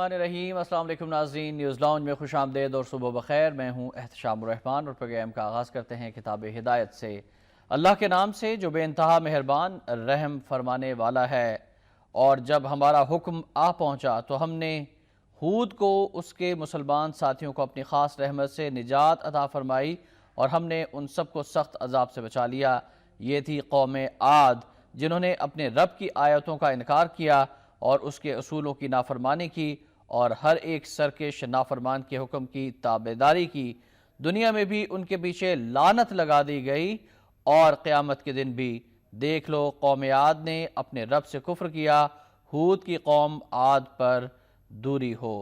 الرحمن الرحیم۔ السلام علیکم ناظرین، نیوز لاؤنج میں خوش آمدید اور صبح بخیر۔ میں ہوں احتشام الرحمان اور پروگرام کا آغاز کرتے ہیں کتاب ہدایت سے۔ اللہ کے نام سے جو بے انتہا مہربان رحم فرمانے والا ہے۔ اور جب ہمارا حکم آ پہنچا تو ہم نے ہود کو اس کے مسلمان ساتھیوں کو اپنی خاص رحمت سے نجات عطا فرمائی اور ہم نے ان سب کو سخت عذاب سے بچا لیا۔ یہ تھی قوم عاد جنہوں نے اپنے رب کی آیتوں کا انکار کیا اور اس کے اصولوں کی نافرمانی کی اور ہر ایک سرکش نافرمان کے حکم کی تابعداری کی۔ دنیا میں بھی ان کے پیچھے لعنت لگا دی گئی اور قیامت کے دن بھی۔ دیکھ لو قوم عاد نے اپنے رب سے کفر کیا، ہود کی قوم عاد پر دوری ہو۔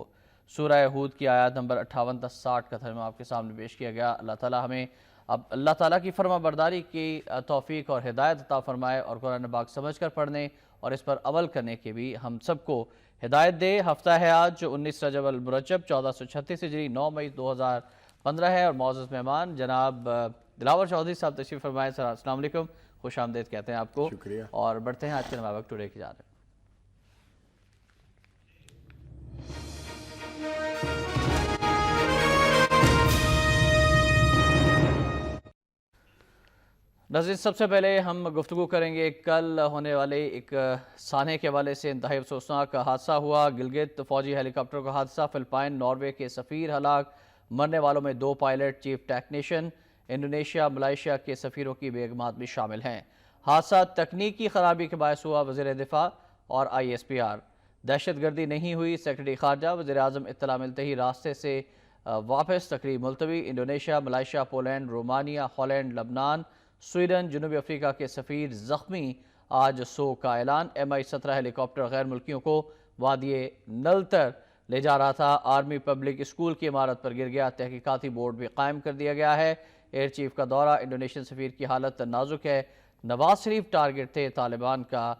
سورہ ہود کی آیات نمبر 58 تا 60 کا ترجمہ آپ کے سامنے پیش کیا گیا۔ اللہ تعالی ہمیں اب اللہ تعالیٰ کی فرما برداری کی توفیق اور ہدایت عطا فرمائے اور قرآن پاک سمجھ کر پڑھنے اور اس پر عمل کرنے کی بھی ہم سب کو ہدایت دے۔ ہفتہ ہے آج جو 19 رجب المرجب 1436 ہجری 9 مئی 2015 ہے اور معزز مہمان جناب دلاور چودھری صاحب تشریف فرمائے۔ السلام علیکم، خوش آمدید کہتے ہیں آپ کو۔ شکریہ۔ اور بڑھتے ہیں آج کے نوابق ٹوڈے کی جانب۔ ناظرین، سب سے پہلے ہم گفتگو کریں گے کل ہونے والے ایک سانحے کے حوالے سے۔ انتہائی افسوسناک حادثہ ہوا، گلگت فوجی ہیلی کاپٹر کا حادثہ، فلپائن ناروے کے سفیر ہلاک، مرنے والوں میں 2 pilot, chief technician, Indonesia Malaysia کے سفیروں کی بیگمات بھی شامل ہیں۔ حادثہ تکنیکی خرابی کے باعث ہوا، وزیر دفاع اور ISPR۔ دہشت گردی نہیں ہوئی، سیکرٹری خارجہ۔ وزیر اعظم اطلاع ملتے ہی راستے سے واپس، تقریب ملتوی۔ Indonesia Malaysia Poland Romania Holland لبنان سویڈن جنوبی افریقہ کے سفیر زخمی، آج سوگ کا اعلان۔ MI-17 ہیلی کاپٹر غیر ملکیوں کو وادی نلتر لے جا رہا تھا، آرمی پبلک اسکول کی عمارت پر گر گیا، تحقیقاتی بورڈ بھی قائم کر دیا گیا ہے۔ ایئر چیف کا دورہ، انڈونیشین سفیر کی حالت نازک ہے۔ نواز شریف ٹارگٹ تھے، طالبان کا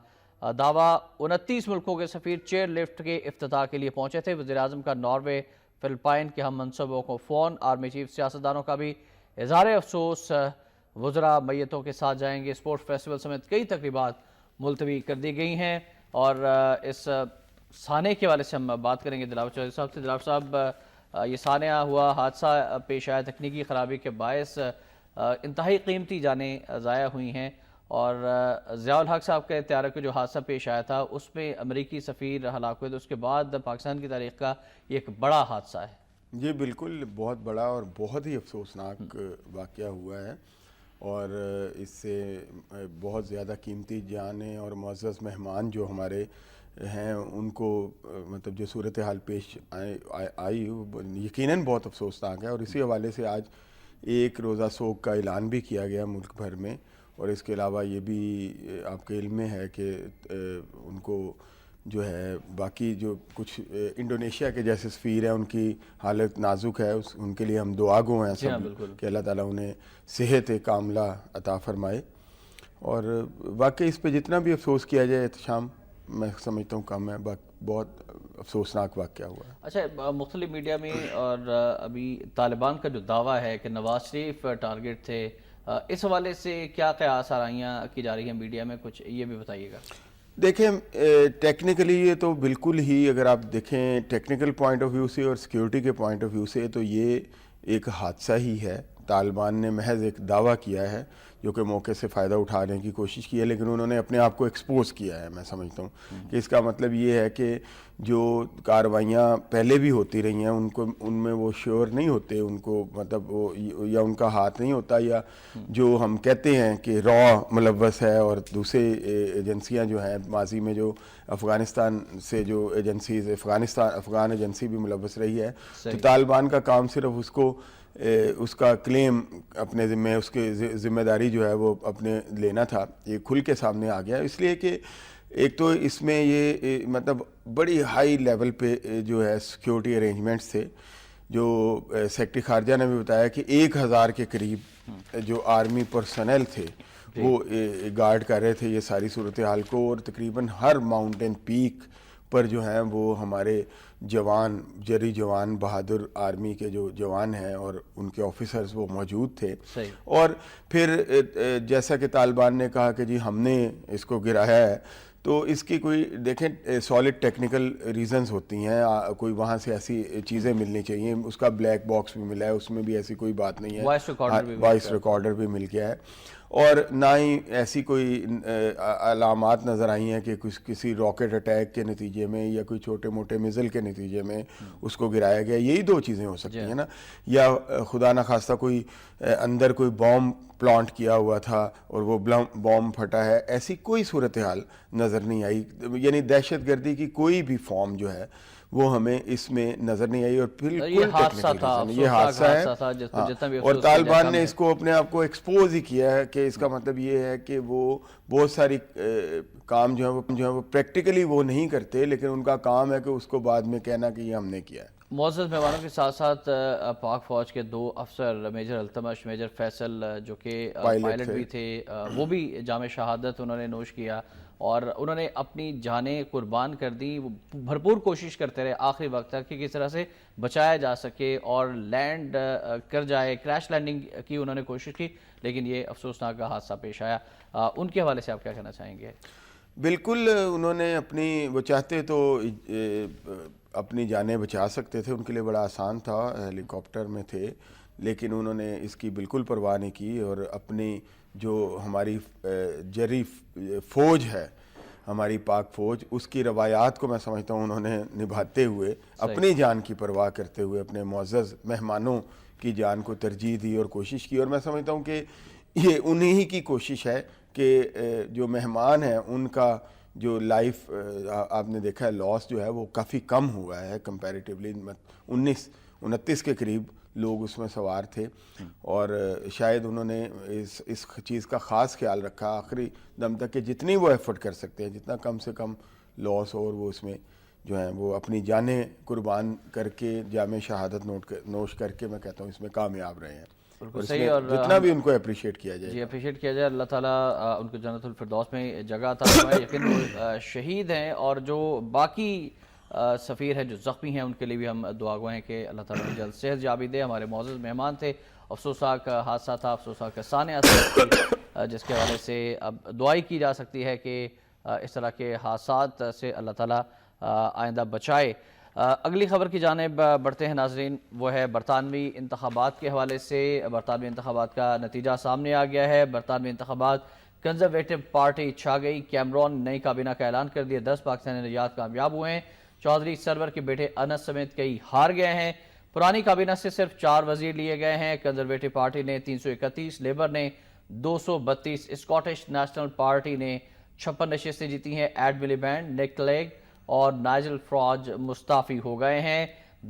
دعویٰ۔ 29 ملکوں کے سفیر چیئر لفٹ کے افتتاح کے لیے پہنچے تھے۔ وزیر اعظم کا ناروے فلپائن کے ہم منصبوں کو فون، آرمی چیف سیاستدانوں کا بھی اظہار افسوس۔ وزراء میتوں کے ساتھ جائیں گے، اسپورٹ فیسٹیول سمیت کئی تقریبات ملتوی کر دی گئی ہیں۔ اور اس سانحے کے حوالے سے ہم بات کریں گے دلاور چودھری صاحب سے۔ دلاور صاحب، یہ سانحہ ہوا، حادثہ پیش آیا تکنیکی خرابی کے باعث، انتہائی قیمتی جانیں ضائع ہوئی ہیں اور ضیاء الحق صاحب کے طیارے کو جو حادثہ پیش آیا تھا اس میں امریکی سفیر ہلاک ہوئے، تو اس کے بعد پاکستان کی تاریخ کا یہ ایک بڑا حادثہ ہے۔ جی بالکل، بہت بڑا اور بہت ہی افسوسناک واقعہ ہوا ہے اور اس سے بہت زیادہ قیمتی جانیں اور معزز مہمان جو ہمارے ہیں ان کو مطلب جو صورتحال پیش آئی یقیناً بہت افسوسناک ہے۔ اور اسی حوالے سے آج ایک روزہ سوگ کا اعلان بھی کیا گیا ملک بھر میں، اور اس کے علاوہ یہ بھی آپ کے علم میں ہے کہ ان کو جو ہے باقی جو کچھ انڈونیشیا کے جیسے سفیر ہیں ان کی حالت نازک ہے، ان کے لیے ہم دعا گو ہیں سب کہ اللہ تعالیٰ انہیں صحت کاملہ عطا فرمائے۔ اور واقعی اس پہ جتنا بھی افسوس کیا جائے احتشام میں سمجھتا ہوں کم ہے، بہت افسوسناک واقعہ ہوا ہے۔ اچھا، مختلف میڈیا میں اور ابھی طالبان کا جو دعویٰ ہے کہ نواز شریف ٹارگٹ تھے، اس حوالے سے کیا قیاس آرائیاں کی جا رہی ہیں میڈیا میں، کچھ یہ بھی بتائیے گا۔ دیکھیں، ٹیکنیکلی یہ تو بالکل ہی، اگر آپ دیکھیں ٹیکنیکل پوائنٹ آف ویو سے اور سیکیورٹی کے پوائنٹ آف ویو سے، تو یہ ایک حادثہ ہی ہے۔ طالبان نے محض ایک دعویٰ کیا ہے جو کہ موقع سے فائدہ اٹھانے کی کوشش کی ہے، لیکن انہوں نے اپنے آپ کو ایکسپوز کیا ہے۔ میں سمجھتا ہوں کہ اس کا مطلب یہ ہے کہ جو کارروائیاں پہلے بھی ہوتی رہی ہیں ان میں وہ شیور نہیں ہوتے، ان کو مطلب وہ یا ان کا ہاتھ نہیں ہوتا، یا جو ہم کہتے ہیں کہ را ملوث ہے۔ اور دوسرے ایجنسیاں جو ہیں ماضی میں جو افغانستان سے جو ایجنسیز افغان ایجنسی بھی ملوث رہی ہے، تو طالبان کا کام صرف اس کا کلیم اپنے ذمہ، اس کے ذمہ داری جو ہے وہ اپنے لینا تھا۔ یہ کھل کے سامنے آ گیا، اس لیے کہ ایک تو اس میں یہ مطلب بڑی ہائی لیول پہ جو ہے سیکیورٹی ارینجمنٹس تھے، جو سیکرٹری خارجہ نے بھی بتایا کہ 1000 کے قریب جو آرمی پرسنل تھے وہ گارڈ کر رہے تھے یہ ساری صورتحال کو، اور تقریباً ہر ماؤنٹین پیک پر جو ہیں وہ ہمارے جوان، جری جوان، بہادر آرمی کے جو جوان ہیں اور ان کے آفیسرز وہ موجود تھے۔ اور پھر جیسا کہ طالبان نے کہا کہ جی ہم نے اس کو گرایا ہے، تو اس کی کوئی دیکھیں سالڈ ٹیکنیکل ریزنز ہوتی ہیں، کوئی وہاں سے ایسی چیزیں ملنی چاہیے. اس کا بلیک باکس بھی ملا ہے، اس میں بھی ایسی کوئی بات نہیں ہے. وائس ریکارڈر بھی مل گیا ہے، اور نہ ہی ایسی کوئی علامات نظر آئی ہیں کہ کسی راکٹ اٹیک کے نتیجے میں یا کوئی چھوٹے موٹے میزل کے نتیجے میں اس کو گرایا گیا. یہی دو چیزیں ہو سکتی ہیں نا، یا خدا نخواستہ کوئی اندر کوئی بام پلانٹ کیا ہوا تھا اور وہ بام پھٹا ہے. ایسی کوئی صورتحال نظر نہیں آئی، یعنی دہشت گردی کی کوئی بھی فارم جو ہے وہ ہمیں اس میں نظر نہیں آئی. اور بالکل یہ حادثہ ہے، اور طالبان نے اس کو اپنے آپ کو ایکسپوز ہی کیا ہے کہ اس کا مطلب یہ ہے کہ وہ بہت ساری کام جو ہے وہ پریکٹیکلی وہ نہیں کرتے، لیکن ان کا کام ہے کہ اس کو بعد میں کہنا کہ یہ ہم نے کیا ہے. معزز مہمانوں کے ساتھ ساتھ پاک فوج کے 2 افسر میجر التمش، میجر فیصل جو کہ پائلٹ بھی تھے، وہ بھی جام شہادت انہوں نے نوش کیا اور انہوں نے اپنی جانیں قربان کر دی. وہ بھرپور کوشش کرتے رہے آخری وقت تک کہ کس طرح سے بچایا جا سکے اور لینڈ کر جائے. کریش لینڈنگ کی انہوں نے کوشش کی، لیکن یہ افسوسناک حادثہ پیش آیا. ان کے حوالے سے آپ کیا کہنا چاہیں گے؟ بالکل انہوں نے وہ چاہتے تو اپنی جانیں بچا سکتے تھے، ان کے لیے بڑا آسان تھا، ہیلی کاپٹر میں تھے، لیکن انہوں نے اس کی بالکل پرواہ نہیں کی اور اپنی جو ہماری جری فوج ہے، ہماری پاک فوج، اس کی روایات کو میں سمجھتا ہوں انہوں نے نبھاتے ہوئے اپنی جان کی پرواہ کرتے ہوئے اپنے معزز مہمانوں کی جان کو ترجیح دی اور کوشش کی. اور میں سمجھتا ہوں کہ یہ انہی کی کوشش ہے کہ جو مہمان ہیں ان کا جو لائف آپ نے دیکھا ہے لاس جو ہے وہ کافی کم ہوا ہے کمپیریٹیولی. 29 کے قریب لوگ اس میں سوار تھے، اور شاید انہوں نے اس چیز کا خاص خیال رکھا آخری دم تک کہ جتنی وہ ایفرٹ کر سکتے ہیں، جتنا کم سے کم لاس اور وہ اس میں جو ہیں وہ اپنی جانیں قربان کر کے جامع شہادت نوش کر کے میں کہتا ہوں اس میں کامیاب رہے ہیں. صحیح، اور جتنا بھی ان کو اپریشیٹ کیا جائے اپریشیٹ کیا جائے. اللہ تعالیٰ ان کو جنت الفردوس میں جگہ عطا فرمائے. یقین وہ شہید ہیں، اور جو باقی سفیر ہیں جو زخمی ہیں ان کے لیے بھی ہم دعا گو ہیں کہ اللہ تعالیٰ جلد صحت یابی دے. ہمارے معزز مہمان تھے. افسوسناک حادثہ تھا، افسوسناک سانحہ تھا جس کے حوالے سے اب دعائی کی جا سکتی ہے کہ اس طرح کے حادثات سے اللہ تعالیٰ آئندہ بچائے. اگلی خبر کی جانب بڑھتے ہیں ناظرین، وہ ہے برطانوی انتخابات کے حوالے سے. برطانوی انتخابات کا نتیجہ سامنے آ گیا ہے. برطانوی انتخابات کنزرویٹو پارٹی چھا گئی. کیمرون نئی کابینہ کا اعلان کر دیا. 10 پاکستانی نژاد کامیاب ہوئے ہیں. چودھری سرور کے بیٹے انس سمیت کئی ہار گئے ہیں. پرانی کابینہ سے صرف 4 وزیر لیے گئے ہیں. کنزرویٹو پارٹی نے 331، لیبر نے 232، اسکاٹش نیشنل پارٹی نے 56 نشستیں جیتی ہیں. ایڈ ملیبینڈ، نک کلیگ اور نائجل فراج مستعفی ہو گئے ہیں.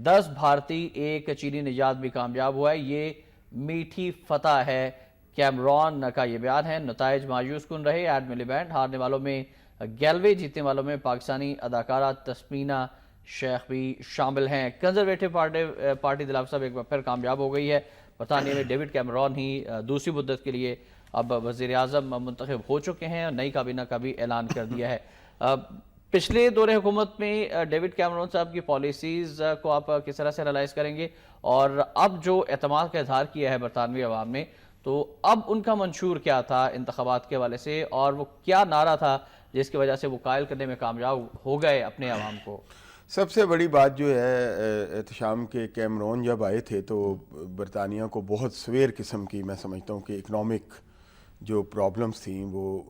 10 بھارتی، 1 چینی نژاد بھی کامیاب ہوا ہے. یہ میٹھی فتح ہے، کیمرون کا یہ بیان ہے. نتائج مایوس کن رہے. ایڈ ملیبینڈ ہارنے والوں میں گیلوے، جیتنے والوں میں پاکستانی اداکارہ تسمینہ شیخ بھی شامل ہیں. کنزرویٹو پارٹی دلال صاحب ایک بار پھر کامیاب ہو گئی ہے. برطانیہ میں ڈیوڈ کیمرون ہی دوسری مدت کے لیے اب وزیر اعظم منتخب ہو چکے ہیں اور نئی کابینہ کا بھی اعلان کر دیا ہے. پچھلے دور حکومت میں ڈیوڈ کیمرون صاحب کی پالیسیز کو آپ کس طرح سے انالائز کریں گے، اور اب جو اعتماد کا اظہار کیا ہے برطانوی عوام نے، تو اب ان کا منشور کیا تھا انتخابات کے حوالے سے، اور وہ کیا نعرہ تھا جس کی وجہ سے وہ قائل کرنے میں کامیاب ہو گئے اپنے عوام کو؟ سب سے بڑی بات جو ہے احتشام کے کیمرون جب آئے تھے تو برطانیہ کو بہت سویر قسم کی میں سمجھتا ہوں کہ اکنامک جو پرابلمز تھیں وہ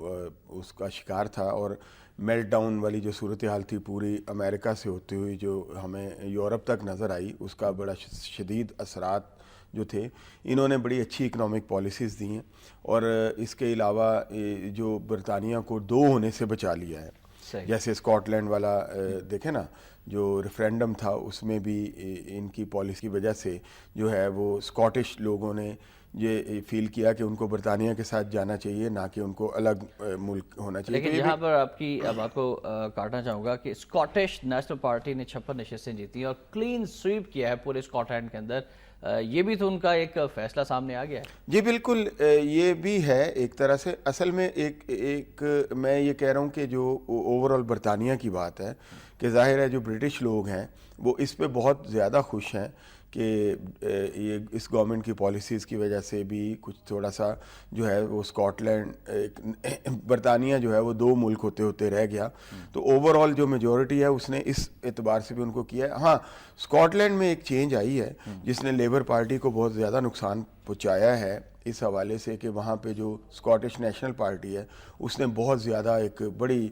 اس کا شکار تھا، اور میلٹ ڈاؤن والی جو صورتحال تھی پوری امریکہ سے ہوتی ہوئی جو ہمیں یورپ تک نظر آئی، اس کا بڑا شدید اثرات جو تھے. انہوں نے بڑی اچھی اکنامک پالیسیز دی ہیں، اور اس کے علاوہ جو برطانیہ کو 2 ہونے سے بچا لیا ہے. جیسے اسکاٹ لینڈ والا دیکھیں نا، جو ریفرینڈم تھا اس میں بھی ان کی پالیسی کی وجہ سے جو ہے وہ اسکاٹش لوگوں نے یہ فیل کیا کہ ان کو برطانیہ کے ساتھ جانا چاہیے، نہ کہ ان کو الگ ملک ہونا چاہیے. لیکن یہاں پر آپ کی بات کو کاٹنا چاہوں گا کہ اسکاٹش نیشنل پارٹی نے 56 نشستیں جیتی اور کلین سویپ کیا ہے پورے اسکاٹ لینڈ کے اندر. یہ بھی تو ان کا ایک فیصلہ سامنے آ گیا ہے. جی بالکل، یہ بھی ہے ایک طرح سے. اصل میں ایک میں یہ کہہ رہا ہوں کہ جو اوورآل برطانیہ کی بات ہے کہ ظاہر ہے جو برٹش لوگ ہیں وہ اس پہ بہت زیادہ خوش ہیں کہ یہ اس گورنمنٹ کی پالیسیز کی وجہ سے بھی کچھ تھوڑا سا جو ہے وہ اسکاٹ لینڈ برطانیہ جو ہے وہ دو ملک ہوتے ہوتے رہ گیا. تو اوور آل جو میجورٹی ہے اس نے اس اعتبار سے بھی ان کو کیا ہے. ہاں اسکاٹ لینڈ میں ایک چینج آئی ہے جس نے لیبر پارٹی کو بہت زیادہ نقصان پہنچایا ہے اس حوالے سے کہ وہاں پہ جو اسکاٹش نیشنل پارٹی ہے اس نے بہت زیادہ ایک بڑی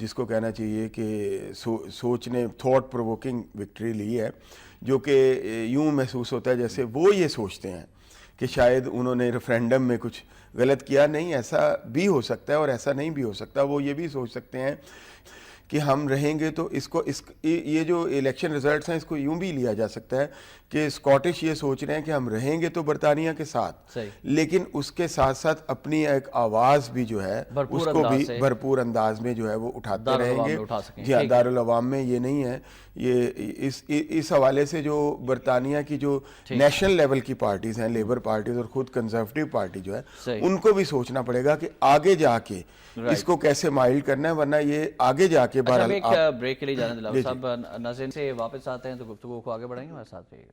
جس کو کہنا چاہیے کہ سوچنے تھاٹ پرووکنگ وکٹری لی ہے, جو کہ یوں محسوس ہوتا ہے جیسے وہ یہ سوچتے ہیں کہ شاید انہوں نے ریفرینڈم میں کچھ غلط کیا. نہیں, ایسا بھی ہو سکتا ہے اور ایسا نہیں بھی ہو سکتا. وہ یہ بھی سوچ سکتے ہیں کہ ہم رہیں گے تو یہ جو الیکشن ریزلٹس ہیں اس کو یوں بھی لیا جا سکتا ہے کہ اسکاٹش یہ سوچ رہے ہیں کہ ہم رہیں گے تو برطانیہ کے ساتھ, لیکن اس کے ساتھ ساتھ اپنی ایک آواز بھی جو ہے اس کو بھی بھرپور انداز میں جو ہے وہ اٹھاتے رہیں گے. جی ہاں, دارالعوام میں یہ نہیں ہے. یہ اس حوالے سے جو برطانیہ کی جو نیشنل لیول کی پارٹیز ہیں, لیبر پارٹیز اور خود کنزرویٹو پارٹی جو ہے, ان کو بھی سوچنا پڑے گا کہ آگے جا کے اس کو کیسے مائلڈ کرنا ہے, ورنہ یہ آگے جا کے بہرحال ایک بریک کے لیے جانے دلاؤ صاحب. ناظرین سے واپس آتے ہیں تو گفتگو کو آگے بڑھائیں گے. ہمارے ساتھ رہیے گا.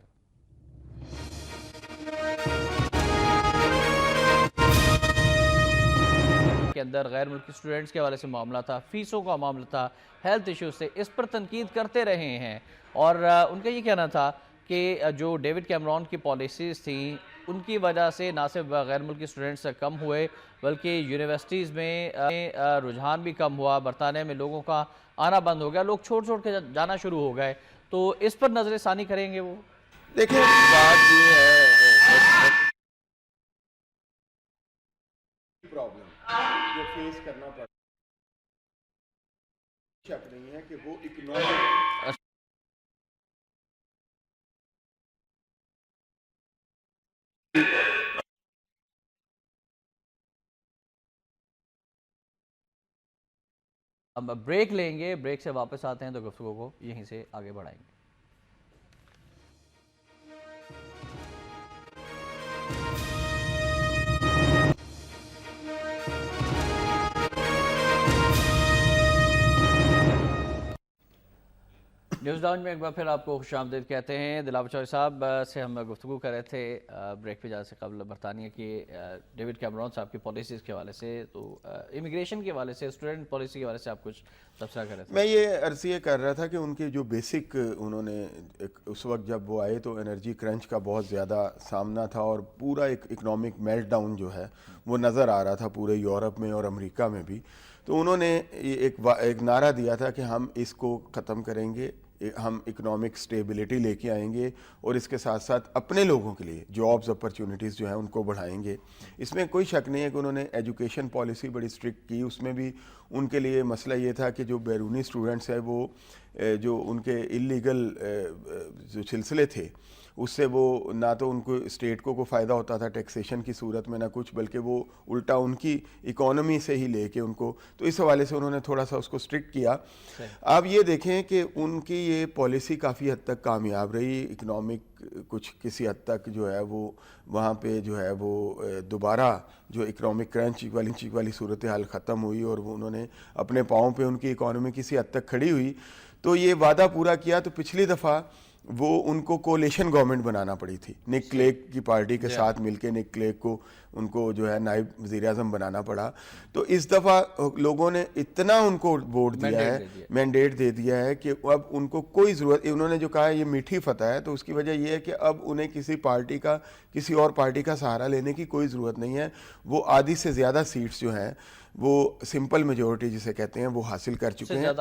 کے اندر غیر ملکی اسٹوڈنٹس کے حوالے سے معاملہ تھا, فیسوں کا معاملہ تھا, ہیلتھ ایشوز سے, اس پر تنقید کرتے رہے ہیں. اور ان کا یہ کہنا تھا کہ جو ڈیوڈ کیمرون کی پالیسیز تھیں ان کی وجہ سے نہ صرف غیر ملکی اسٹوڈنٹس کم ہوئے بلکہ یونیورسٹیز میں رجحان بھی کم ہوا. برطانیہ میں لوگوں کا آنا بند ہو گیا, لوگ چھوڑ کے جانا شروع ہو گئے. تو اس پر نظر ثانی کریں گے. وہ دیکھیں بات یہ ہے پرابلم جو فیس کرنا پڑا, شک نہیں ہے کہ وہ اکنامک اب بریک لیں گے. بریک سے واپس آتے ہیں تو گفتگو کو یہیں سے آگے بڑھائیں گے. نیوز لاؤنج میں ایک بار پھر آپ کو خوش آمدید کہتے ہیں. دلاور چودھری صاحب سے ہم گفتگو کر رہے تھے بریک پہ جانے سے قبل برطانیہ کی ڈیوڈ کیمرون صاحب کی پالیسیز کے حوالے سے, تو امیگریشن کے حوالے سے, اسٹوڈنٹ پالیسی کے حوالے سے آپ کچھ تبصرہ کر رہے تھے. میں یہ عرض یہ کر رہا تھا کہ ان کی جو بیسک انہوں نے اس وقت جب وہ آئے تو انرجی کرنچ کا بہت زیادہ سامنا تھا اور پورا ایک اکنامک میلٹ ڈاؤن جو ہے وہ نظر آ رہا تھا پورے یورپ میں اور امریکہ میں بھی. تو انہوں نے ایک نعرہ دیا تھا کہ ہم اس کو ختم کریں گے, ہم اکنامک سٹیبلٹی لے کے آئیں گے اور اس کے ساتھ ساتھ اپنے لوگوں کے لیے جابز اپرچونٹیز جو ہیں ان کو بڑھائیں گے. اس میں کوئی شک نہیں ہے کہ انہوں نے ایجوکیشن پالیسی بڑی اسٹرکٹ کی. اس میں بھی ان کے لیے مسئلہ یہ تھا کہ جو بیرونی اسٹوڈنٹس ہیں وہ جو ان کے اللیگل جو سلسلے تھے اس سے وہ نہ تو ان کو اسٹیٹ کو فائدہ ہوتا تھا ٹیکسیشن کی صورت میں نہ کچھ, بلکہ وہ الٹا ان کی اکانومی سے ہی لے کے ان کو, تو اس حوالے سے انہوں نے تھوڑا سا اس کو اسٹرکٹ کیا. آپ یہ دیکھیں کہ ان کی یہ پالیسی کافی حد تک کامیاب رہی. اکنامک کچھ کسی حد تک جو ہے وہ وہاں پہ جو ہے وہ دوبارہ جو اکنامک کرنچ والی صورتحال ختم ہوئی اور وہ انہوں نے اپنے پاؤں پہ ان کی اکانومی کسی حد تک کھڑی ہوئی. تو یہ وعدہ پورا کیا. تو پچھلی دفعہ وہ ان کو کولیشن گورنمنٹ بنانا پڑی تھی, نک کلیگ کی پارٹی کے ساتھ مل کے نک کلیگ کو ان کو جو ہے نائب وزیر اعظم بنانا پڑا. تو اس دفعہ لوگوں نے اتنا ان کو ووٹ دیا ہے, مینڈیٹ دے دیا ہے کہ اب ان کو کوئی ضرورت, انہوں نے جو کہا ہے یہ میٹھی فتح ہے, تو اس کی وجہ یہ ہے کہ اب انہیں کسی اور پارٹی کا سہارا لینے کی کوئی ضرورت نہیں ہے. وہ آدھی سے زیادہ سیٹس جو ہیں وہ سمپل میجورٹی جسے کہتے ہیں وہ حاصل کر چکے ہیں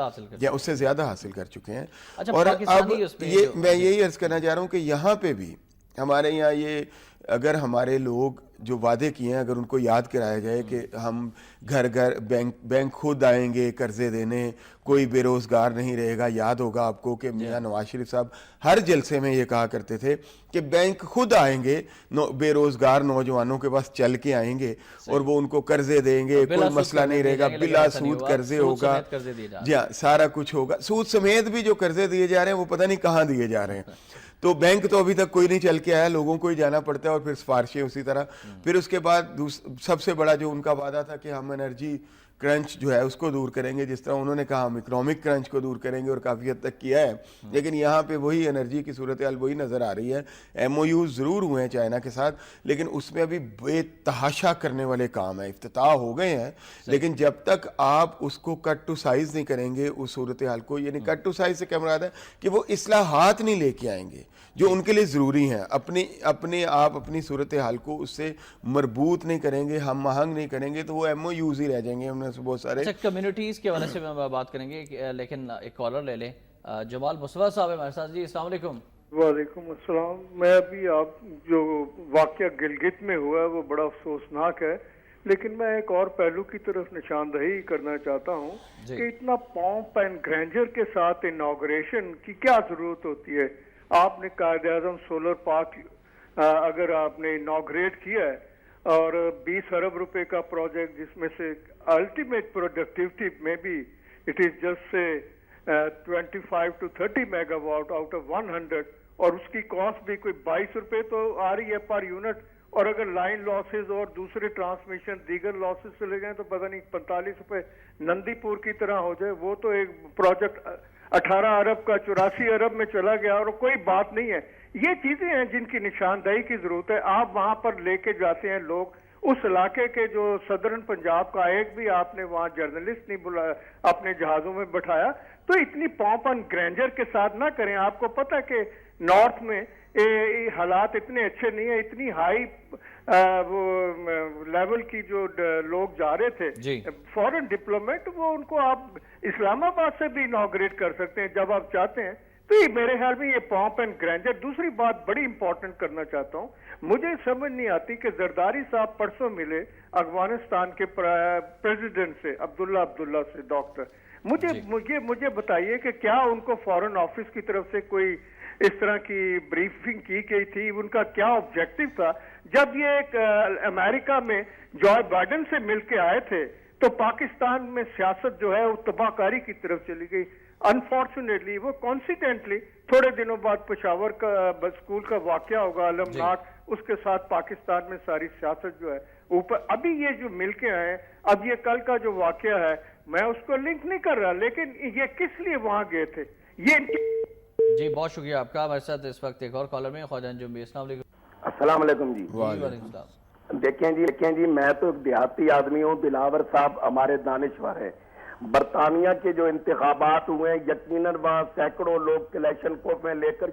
یا اس سے زیادہ حاصل کر چکے ہیں. اور اب یہ میں یہی عرض کرنا چاہ رہا ہوں کہ یہاں پہ بھی ہمارے یہاں یہ اگر ہمارے لوگ جو وعدے کیے ہیں اگر ان کو یاد کرایا جائے کہ ہم گھر بینک خود آئیں گے قرضے دینے, کوئی بے روزگار نہیں رہے گا. یاد ہوگا آپ کو کہ میاں نواز شریف صاحب ہر جلسے میں یہ کہا کرتے تھے کہ بینک خود آئیں گے, بے روزگار نوجوانوں کے پاس چل کے آئیں گے اور وہ ان کو قرضے دیں گے, کوئی مسئلہ نہیں رہے گا, بلا سود قرضے ہوگا. جی ہاں, سارا کچھ ہوگا. سود سمیت بھی جو قرضے دیے جا رہے ہیں وہ پتہ نہیں کہاں دیے جا رہے ہیں. تو بینک تو ابھی تک کوئی نہیں چل کے آیا, لوگوں کو ہی جانا پڑتا ہے اور پھر سفارشیں اسی طرح. پھر اس کے بعد سب سے بڑا جو ان کا وعدہ تھا کہ ہم انرجی کرنچ جو ہے اس کو دور کریں گے، جس طرح انہوں نے کہا ہم اکنامک کرنچ کو دور کریں گے اور کافی حد تک کیا ہے، لیکن یہاں پہ وہی انرجی کی صورتحال وہی نظر آ رہی ہے۔ ایم او یوز ضرور ہوئے ہیں چائنا کے ساتھ، لیکن اس میں ابھی بے تحاشا کرنے والے کام ہیں، افتتاح ہو گئے ہیں، لیکن جب تک آپ اس کو کٹ ٹو سائز نہیں کریں گے اس صورتحال کو، یعنی کٹ ٹو سائز سے کیا مراد ہے کہ وہ اصلاحات نہیں لے کے آئیں گے جو ان کے لیے ضروری ہیں، اپنے آپ اپنی صورتحال کو اس سے مربوط نہیں کریں گے، ہم آہنگ نہیں کریں گے، تو وہ ایم او یوز ہی رہ جائیں گے۔ ہم نے بہت سارے اچھا کمیونٹیز کے حوالے سے بات کریں گے، لیکن ایک کالر لے لیں۔ جمال مصطفیٰ صاحب ہمارے ساتھ۔ جی السلام علیکم۔ وعلیکم السلام۔ میں ابھی آپ جو واقعہ گلگت میں ہوا ہے وہ بڑا افسوسناک ہے، لیکن میں ایک اور پہلو کی طرف نشاندہی کرنا چاہتا ہوں کہ اتنا پومپ اینڈ گرینڈر کے ساتھ انوگریشن کی کیا ضرورت ہوتی ہے؟ آپ نے قائد اعظم سولر پارک اگر آپ نے انوگریٹ کیا ہے اور 20 ارب روپے کا پروجیکٹ، جس میں سے الٹیمیٹ پروڈکٹیوٹی میں بھی it is just say 25 to 30 mega what out of 100، اور اس کی کاسٹ بھی کوئی 22 روپے تو آ رہی ہے پر یونٹ، اور اگر لائن لاسز اور دوسرے ٹرانسمیشن دیگر لاسز چلے گئے تو پتہ نہیں 45 روپے نندی پور کی طرح ہو جائے۔ وہ تو ایک پروجیکٹ 18 ارب کا 84 ارب میں چلا گیا اور کوئی بات نہیں ہے۔ یہ چیزیں ہیں جن کی نشاندہی کی ضرورت ہے۔ آپ وہاں پر لے کے جاتے ہیں لوگ، اس علاقے کے جو صدرن پنجاب کا ایک بھی آپ نے وہاں جرنلسٹ نہیں بلایا، اپنے جہازوں میں بٹھایا، تو اتنی پومپ اینڈ گرینڈر کے ساتھ نہ کریں۔ آپ کو پتہ ہے کہ نارتھ میں حالات اتنے اچھے نہیں ہیں، اتنی ہائی وہ لیول کی جو لوگ جا رہے تھے فورن ڈپلومیٹ، وہ ان کو آپ اسلام آباد سے بھی انوگریٹ کر سکتے ہیں جب آپ چاہتے ہیں۔ تو یہ میرے خیال میں یہ پومپ اینڈ گرینڈر۔ دوسری بات بڑی امپورٹنٹ کرنا چاہتا ہوں، مجھے سمجھ نہیں آتی کہ زرداری صاحب پرسوں ملے افغانستان کے پریزیڈنٹ سے، عبداللہ سے، ڈاکٹر، مجھے بتائیے کہ کیا ان کو فورن آفس کی طرف سے کوئی اس طرح کی بریفنگ کی گئی تھی؟ ان کا کیا آبجیکٹو تھا؟ جب یہ امریکہ میں جو بائیڈن سے مل کے آئے تھے تو پاکستان میں سیاست جو ہے وہ تباہ کاری کی طرف چلی گئی۔ انفارچونیٹلی وہ کانسیڈنٹلی تھوڑے دنوں بعد پشاور کا اسکول کا واقعہ ہوگا المناک، اس کے ساتھ پاکستان میں ساری سیاست جو ہے اوپر۔ ابھی یہ جو مل کے آئے، اب یہ کل کا جو واقعہ ہے میں اس کو لنک نہیں کر رہا، لیکن یہ کس لیے وہاں گئے تھے؟ یہ جی بہت شکریہ آپ کا۔ ہمارے ساتھ اس وقت ایک اور کالر میں خواجہ انجم بھی۔ السلام علیکم۔ السلام علیکم جی۔ وعلیکم السلام۔ دیکھیں جی میں تو ایک دیہاتی آدمی ہوں، دلاور صاحب ہمارے دانشور ہیں۔ برطانیہ کے جو انتخابات ہوئے ہیں، یقیناً وہاں سینکڑوں لوگ کلیشن کوپ میں لے کر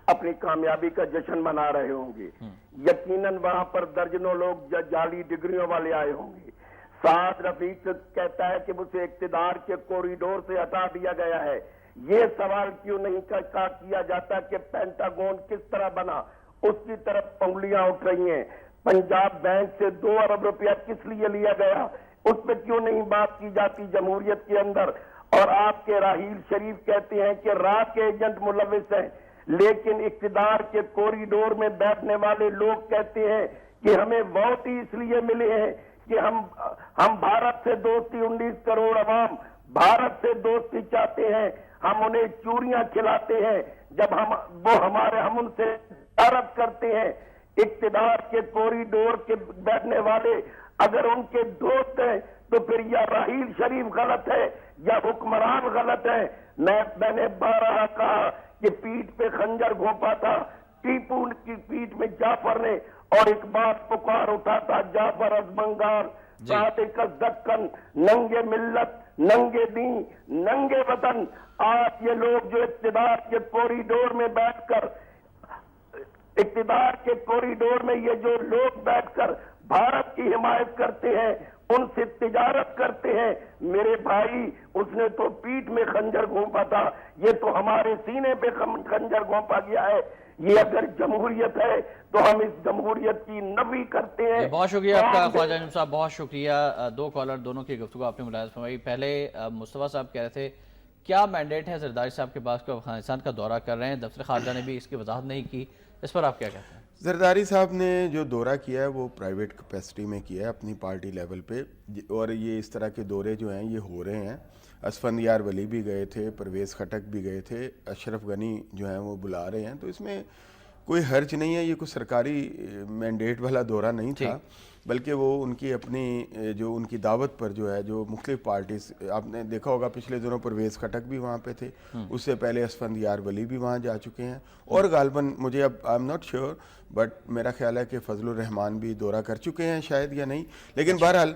اپنی کامیابی کا جشن منا رہے ہوں گے۔ یقیناً وہاں پر درجنوں لوگ جعلی ڈگریوں والے آئے ہوں گے۔ سعد رفیق کہتا ہے کہ اسے اقتدار کے کوریڈور سے ہٹا دیا گیا ہے۔ یہ سوال کیوں نہیں کیا جاتا کہ پینٹاگون کس طرح بنا؟ اس کی طرف انگلیاں اٹھ رہی ہیں۔ پنجاب بینک سے 2 ارب روپیہ کس لیے لیا گیا؟ اس پہ کیوں نہیں بات کی جاتی جمہوریت کے اندر؟ اور آپ کے راحیل شریف کہتے ہیں کہ رات کے ایجنٹ ملوث ہیں، لیکن اقتدار کے کوریڈور میں بیٹھنے والے لوگ کہتے ہیں کہ ہمیں ووٹ ہی اس لیے ملے ہیں کہ ہم بھارت سے دوستی، 19 کروڑ عوام بھارت سے دوستی چاہتے ہیں، ہم انہیں چوریاں کھلاتے ہیں جب ہم ان سے تجارت کرتے ہیں۔ اقتدار کے کوریڈور کے بیٹھنے والے اگر ان کے دوست ہیں تو پھر یا راحیل شریف غلط ہے یا حکمران غلط ہے۔ میں نے بارہا کہا کہ پیٹھ پہ خنجر گھونپا تھا ٹیپو کی پیٹھ میں جعفر نے، اور ایک بات پکار اٹھا تھا جعفر از بنگال، صادق از دکن، ننگے ملت، ننگے دین، ننگے وطن۔ آج یہ لوگ جو اقتدار کے کوریڈور میں بیٹھ کر یہ جو لوگ بیٹھ کر بھارت کی حمایت کرتے ہیں، ان سے تجارت کرتے ہیں، میرے بھائی اس نے تو پیٹھ میں خنجر گھونپا تھا، یہ تو ہمارے سینے پہ خنجر گھونپا گیا ہے۔ یہ اگر جمہوریت ہے تو ہم اس جمہوریت کی نفی کرتے ہیں۔ بہت شکریہ آپ کا خواجہ انجم صاحب، بہت شکریہ۔ دو کالر، دونوں کی گفتگو آپ نے ملاحظہ فرمائی۔ پہلے مصطفیٰ صاحب کہہ رہے تھے کیا مینڈیٹ ہے زرداری صاحب کے پاس، کو افغانستان کا دورہ کر رہے ہیں، دفتر خارجہ نے بھی اس کی وضاحت نہیں کی، اس پر آپ کیا کہتے ہیں؟ زرداری صاحب نے جو دورہ کیا ہے وہ پرائیویٹ کیپیسٹی میں کیا ہے اپنی پارٹی لیول پہ، اور یہ اس طرح کے دورے جو ہیں یہ ہو رہے ہیں۔ اسفندیار ولی بھی گئے تھے، پرویز خٹک بھی گئے تھے، اشرف غنی جو ہیں وہ بلا رہے ہیں، تو اس میں کوئی حرج نہیں ہے، یہ کوئی سرکاری مینڈیٹ والا دورہ نہیں تھا۔ بلکہ وہ ان کی اپنی جو ان کی دعوت پر جو ہے جو مختلف پارٹیز، آپ نے دیکھا ہوگا پچھلے دنوں پرویز خٹک بھی وہاں پہ تھے، اس سے پہلے اسفندیار ولی بھی وہاں جا چکے ہیں، اور غالباً مجھے اب I am not sure but میرا خیال ہے کہ فضل الرحمان بھی دورہ کر چکے ہیں شاید یا نہیں، لیکن بہرحال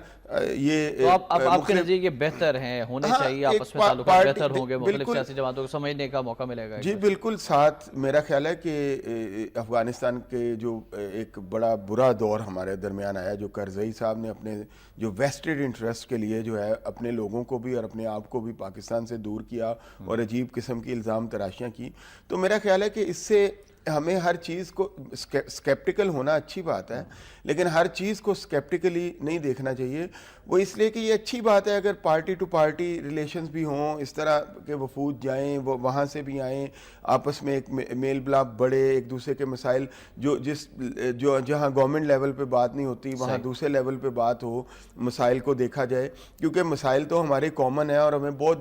یہ آپ کے نزدیک یہ بہتر ہیں، ہونے چاہیے آپس میں تعلقات بہتر ہوں گے، مختلف سیاسی جماعتوں کو سمجھنے کا موقع ملے گا. جی بالکل. ساتھ میرا خیال ہے کہ افغانستان کے جو ایک بڑا برا دور ہمارے درمیان آیا، جو کرزئی صاحب نے اپنے جو ویسٹڈ انٹرسٹ کے لیے جو ہے اپنے لوگوں کو بھی اور اپنے آپ کو بھی پاکستان سے دور کیا اور عجیب قسم کی الزام تراشیاں کی، تو میرا خیال ہے کہ اس سے ہمیں ہر چیز کو سکیپٹیکل ہونا اچھی بات ہے، لیکن ہر چیز کو سکیپٹیکلی نہیں دیکھنا چاہیے. وہ اس لیے کہ یہ اچھی بات ہے اگر پارٹی ٹو پارٹی ریلیشنز بھی ہوں، اس طرح کے وفود جائیں، وہ وہاں سے بھی آئیں، آپس میں ایک میل ملاپ بڑھے، ایک دوسرے کے مسائل جو جہاں گورنمنٹ لیول پہ بات نہیں ہوتی وہاں دوسرے لیول پہ بات ہو، مسائل کو دیکھا جائے، کیونکہ مسائل تو ہمارے کامن ہیں اور ہمیں بہت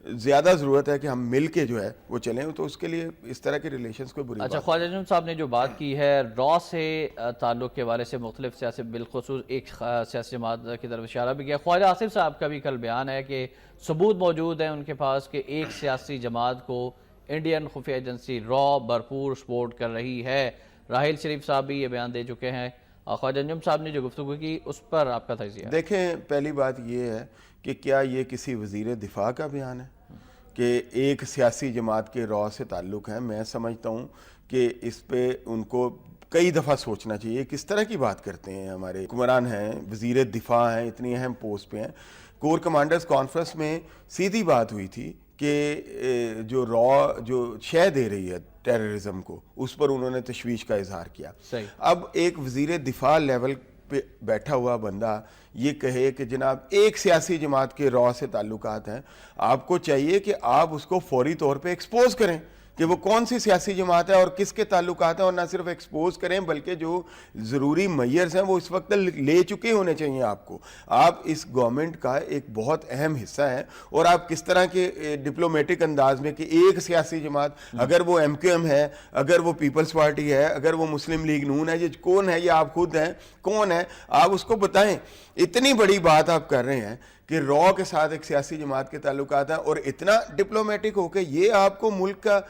زیادہ ضرورت ہے کہ ہم مل کے جو ہے وہ چلیں، تو اس کے لیے اس طرح کے ریلیشنز کوئی بری بات. اچھا، خواجہ انجم صاحب نے جو بات کی ہے را سے تعلق کے حوالے سے مختلف سیاسی، بالخصوص ایک سیاسی جماعت کی طرف اشارہ بھی کیا. خواجہ آصف صاحب کا بھی کل بیان ہے کہ ثبوت موجود ہیں ان کے پاس کہ ایک سیاسی جماعت کو انڈین خفیہ ایجنسی را بھرپور سپورٹ کر رہی ہے. راحیل شریف صاحب بھی یہ بیان دے چکے ہیں. خواجہ انجم صاحب نے جو گفتگو کی اس پر آپ کا تجزیہ؟ دیکھیں، پہلی بات یہ ہے کہ کیا یہ کسی وزیر دفاع کا بیان ہے کہ ایک سیاسی جماعت کے را سے تعلق ہے؟ میں سمجھتا ہوں کہ اس پہ ان کو کئی دفعہ سوچنا چاہیے. کس طرح کی بات کرتے ہیں؟ ہمارے حکمران ہیں، وزیر دفاع ہیں، اتنی اہم پوسٹ پہ ہیں. کور کمانڈرز کانفرنس میں سیدھی بات ہوئی تھی کہ جو را جو شے دے رہی ہے ٹیررزم کو، اس پر انہوں نے تشویش کا اظہار کیا. اب ایک وزیر دفاع لیول پہ بیٹھا ہوا بندہ یہ کہے کہ جناب ایک سیاسی جماعت کے را سے تعلقات ہیں، آپ کو چاہیے کہ آپ اس کو فوری طور پہ ایکسپوز کریں کہ وہ کون سی سیاسی جماعت ہے اور کس کے تعلقات ہیں، اور نہ صرف ایکسپوز کریں بلکہ جو ضروری میئرز ہیں وہ اس وقت لے چکے ہونے چاہیے آپ کو. آپ اس گورنمنٹ کا ایک بہت اہم حصہ ہیں، اور آپ کس طرح کے ڈپلومیٹک انداز میں کہ ایک سیاسی جماعت، اگر وہ ایم کیو ایم ہے، اگر وہ پیپلز پارٹی ہے، اگر وہ مسلم لیگ نون ہے، یہ کون ہے؟ یہ آپ خود ہیں، کون ہے آپ اس کو بتائیں. اتنی بڑی بات آپ کر رہے ہیں کہ را کے ساتھ ایک سیاسی جماعت کے تعلقات ہیں، اور اتنا ڈپلومیٹک ہو کے یہ آپ کو ملک کا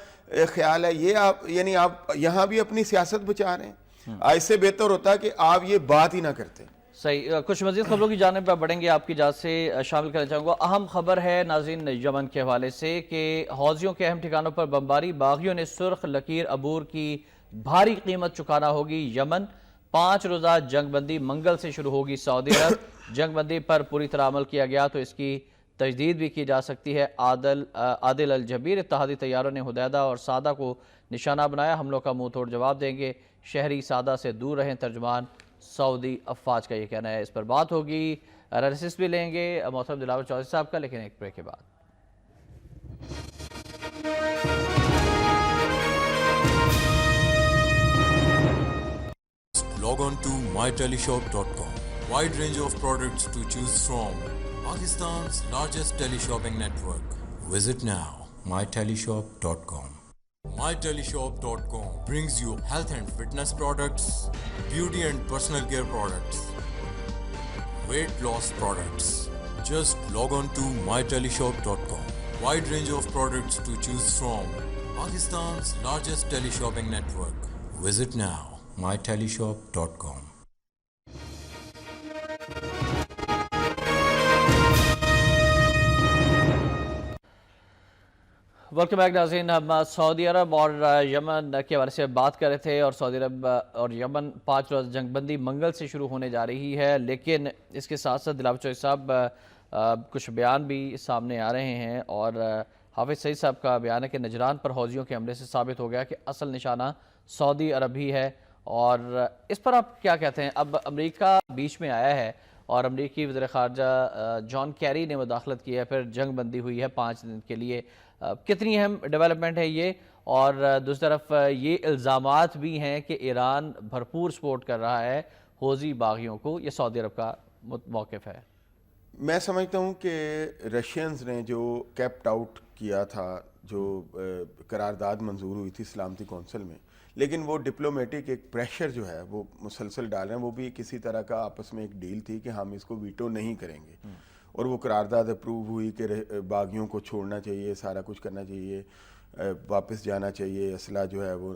خیال ہے، یہ آپ یعنی آپ یہاں بھی اپنی سیاست بچا رہے ہیں. اس سے بہتر ہوتا کہ آپ یہ بات ہی نہ کرتے. صحیح. کچھ مزید خبروں کی جانب پر بڑھیں گے، آپ کی اجازت سے شامل کرنا چاہوں گا. اہم خبر ہے ناظرین یمن کے حوالے سے کہ حوثیوں کے اہم ٹھکانوں پر بمباری، باغیوں نے سرخ لکیر عبور کی بھاری قیمت چکانا ہوگی. یمن 5 روزہ جنگ بندی منگل سے شروع ہوگی. سعودی عرب جنگ بندی پر پوری طرح عمل کیا گیا تو اس کی تجدید بھی کی جا سکتی ہے. عادل الجبیر، اتحادی طیاروں نے حدیدہ اور سعدہ کو نشانہ بنایا، حملوں کا منہ توڑ جواب دیں گے، شہری سعدہ سے دور رہیں، ترجمان سعودی افواج کا یہ کہنا ہے. اس پر بات ہوگی، انالیسس بھی لیں گے محترم دلاور چودھری صاحب کا، لیکن ایک بریک کے بعد. Log on to myteleshop.com. Wide range of products to choose from. Pakistan's largest teleshopping network. Visit now. myteleshop.com. myteleshop.com brings you health and fitness products, beauty and personal care products, weight loss products. Just log on to myteleshop.com. Wide range of products to choose from. Pakistan's largest teleshopping network. Visit now. myteleshop.com. Welcome back ناظرین. ہم سعودی عرب اور یمن کے حوالے سے بات کر رہے تھے، اور سعودی عرب اور یمن 5 روز جنگ بندی منگل سے شروع ہونے جا رہی ہے، لیکن اس کے ساتھ ساتھ دلاور چودھری صاحب کچھ بیان بھی سامنے آ رہے ہیں، اور حافظ سعید صاحب کا بیان ہے کہ نجران پر حوثیوں کے حملے سے ثابت ہو گیا کہ اصل نشانہ سعودی عرب ہی ہے. اور اس پر آپ کیا کہتے ہیں؟ اب امریکہ بیچ میں آیا ہے اور امریکی وزیر خارجہ جان کیری نے مداخلت کی ہے، پھر جنگ بندی ہوئی ہے 5 دن کے لیے. کتنی اہم ڈیولپمنٹ ہے یہ؟ اور دوسری طرف یہ الزامات بھی ہیں کہ ایران بھرپور سپورٹ کر رہا ہے حوثی باغیوں کو، یہ سعودی عرب کا موقف ہے. میں سمجھتا ہوں کہ رشینز نے جو کیپٹ آؤٹ کیا تھا جو قرارداد منظور ہوئی تھی سلامتی کونسل میں، لیکن وہ ڈپلومیٹک ایک پریشر جو ہے وہ مسلسل ڈال رہے ہیں. وہ بھی کسی طرح کا آپس میں ایک ڈیل تھی کہ ہم اس کو ویٹو نہیں کریں گے، اور وہ قرارداد اپروو ہوئی کہ باغیوں کو چھوڑنا چاہیے، سارا کچھ کرنا چاہیے، واپس جانا چاہیے، اسلحہ جو ہے وہ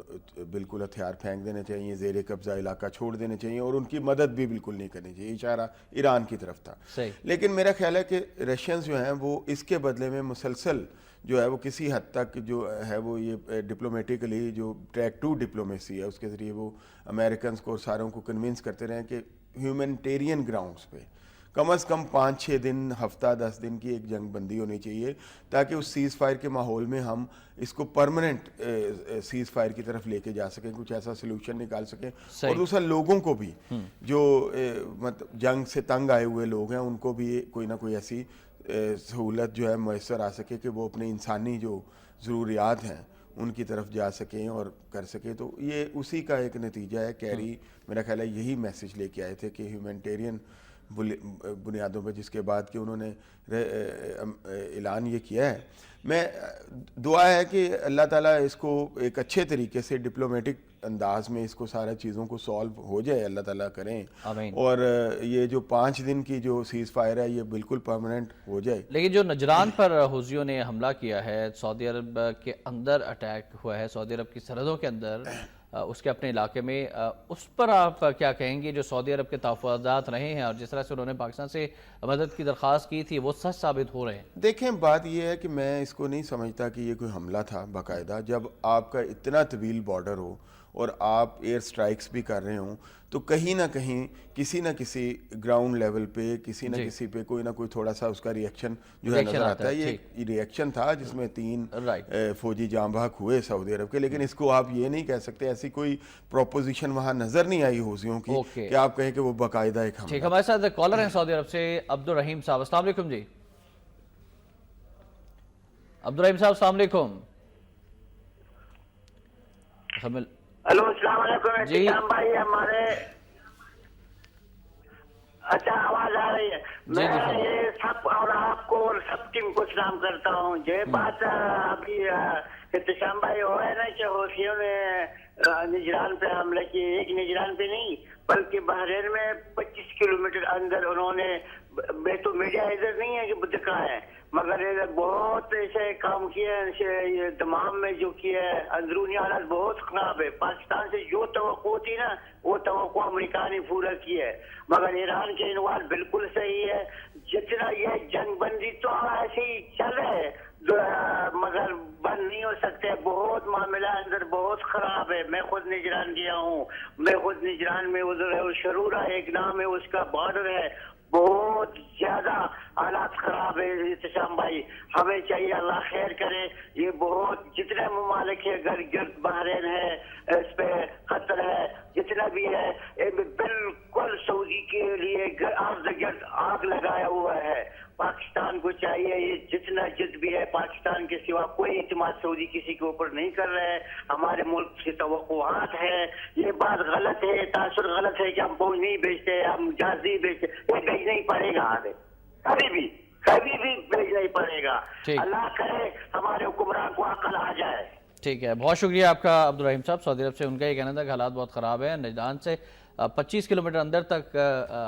بالکل ہتھیار پھینک دینے چاہیے، زیر قبضہ علاقہ چھوڑ دینے چاہیے، اور ان کی مدد بھی بالکل نہیں کرنی چاہیے. اشارہ ایران کی طرف تھا. لیکن میرا خیال ہے کہ رشینز جو ہیں وہ اس کے بدلے میں مسلسل جو ہے وہ کسی حد تک جو ہے وہ یہ ڈپلومیٹکلی جو ٹریک 2 ڈپلومیسی ہے اس کے ذریعے وہ امریکنز کو اور ساروں کو کنونس کرتے رہیں کہ ہیومینٹیرین گراؤنڈز پہ کم از کم 5-6 دن، ہفتہ 10 دن کی ایک جنگ بندی ہونی چاہیے، تاکہ اس سیز فائر کے ماحول میں ہم اس کو پرماننٹ سیز فائر کی طرف لے کے جا سکیں، کچھ ایسا سلوشن نکال سکیں. اور دوسرا لوگوں کو بھی جو مطلب جنگ سے تنگ آئے ہوئے لوگ ہیں ان کو بھی کوئی نہ کوئی ایسی سہولت جو ہے میسر آ سکے کہ وہ اپنے انسانی جو ضروریات ہیں ان کی طرف جا سکیں اور کر سکیں. تو یہ اسی کا ایک نتیجہ ہے. کیری میرا خیال ہے یہی میسج لے کے آئے تھے کہ ہیومینٹیرین بنیادوں پہ، جس کے بعد کہ انہوں نے اعلان یہ کیا ہے. میں دعا ہے کہ اللہ تعالیٰ اس کو ایک اچھے طریقے سے ڈپلومیٹک انداز میں اس کو سارا چیزوں کو سالو ہو جائے، اللہ تعالیٰ کریں، اور یہ جو 5 دن کی جو سیز فائر ہے یہ بالکل پرماننٹ ہو جائے. لیکن جو نجران پر حوثیوں نے حملہ کیا ہے، سعودی عرب کے اندر اٹیک ہوا ہے، سعودی عرب کی سرحدوں کے اندر، اس کے اپنے علاقے میں، اس پر آپ کیا کہیں گے؟ جو سعودی عرب کے تحفظات رہے ہیں اور جس طرح سے انہوں نے پاکستان سے مدد کی درخواست کی تھی وہ سچ ثابت ہو رہے ہیں؟ دیکھیں، بات یہ ہے کہ میں اس کو نہیں سمجھتا کہ یہ کوئی حملہ تھا باقاعدہ. جب آپ کا اتنا طویل بارڈر ہو اور آپ ایئر سٹرائکس بھی کر رہے ہوں تو کہیں نہ کہیں کسی نہ کسی گراؤنڈ لیول پہ کسی نہ کسی پہ کوئی نہ کوئی تھوڑا سا اس کا ریئیکشن جو ہے نظر آتا ہے. یہ ریئیکشن تھا جس میں 3 فوجی جاں بحق ہوئے سعودی عرب کے. لیکن اس کو آپ یہ نہیں کہہ سکتے، ایسی کوئی پروپوزیشن وہاں نظر نہیں آئی حوثیوں کی کہ آپ کہیں کہ وہ باقاعدہ ایک حملہ. ٹھیک، ہمارے ساتھ کالر ہیں سعودی عرب سے عبدالرحیم صاحب. السلام علیکم جی. عبدالرحیم صاحب السلام علیکم. ہلو، السلام علیکم. جی بھائی ہمارے، اچھا آواز آ رہی ہے؟ میں یہ سب اور آپ کو اور سب ٹیم کو سلام کرتا ہوں. یہ بات ابھی احتشام بھائی ہو ہے نا کہ حوثیوں نے نجران پہ حملہ کیے، ایک نجران پہ نہیں بلکہ بحرین میں 25 کلومیٹر اندر انہوں نے، میں تو میڈیا ادھر نہیں ہے کہ دکھا ہے، مگر بہت ایسے کام کیا ہے. دمام میں جو کیا ہے، اندرونی حالات بہت خراب ہے. پاکستان سے جو توقع تھی نا وہ توقع امریکہ نے پورا کیا ہے، مگر ایران کے انوال بالکل صحیح ہے. جتنا یہ جنگ بندی تو ایسے ہی چل رہے مگر بند نہیں ہو سکتے. بہت معاملہ اندر بہت خراب ہے. میں خود نجران گیا ہوں، میں خود نجران میں ادھر ہے، شرورہ ایک نام ہے اس کا بارڈر ہے، بہت زیادہ حالات خراب ہے. احتشام بھائی ہمیں چاہیے اللہ خیر کرے. یہ بہت جتنے ممالک ہے، گرد بحرین ہے، اس پہ قطر ہے، جتنا بھی ہے بالکل سعودی کے لیے گرد آگ لگایا ہوا ہے. پاکستان کو چاہیے یہ جتنا جد بھی ہے، پاکستان کے سوا کوئی اعتماد سعودی کسی کے اوپر نہیں کر رہے. ہمارے ملک سے توقعات ہے، یہ بات غلط ہے، تاثر غلط ہے کہ ہم فوج نہیں بھیجتے، ہم جہاز نہیں بھیجتے. یہ بھیجنا ہی پڑے گا، آگے کبھی بھی بھیجنا ہی پڑے گا. اللہ کرے ہمارے حکمران کو عقل آ جائے. ٹھیک ہے، بہت شکریہ آپ کا عبدالرحیم صاحب. سعودی عرب سے ان کا یہ کہنا تھا کہ حالات بہت خراب ہیں. نجران سے 25 کلومیٹر اندر تک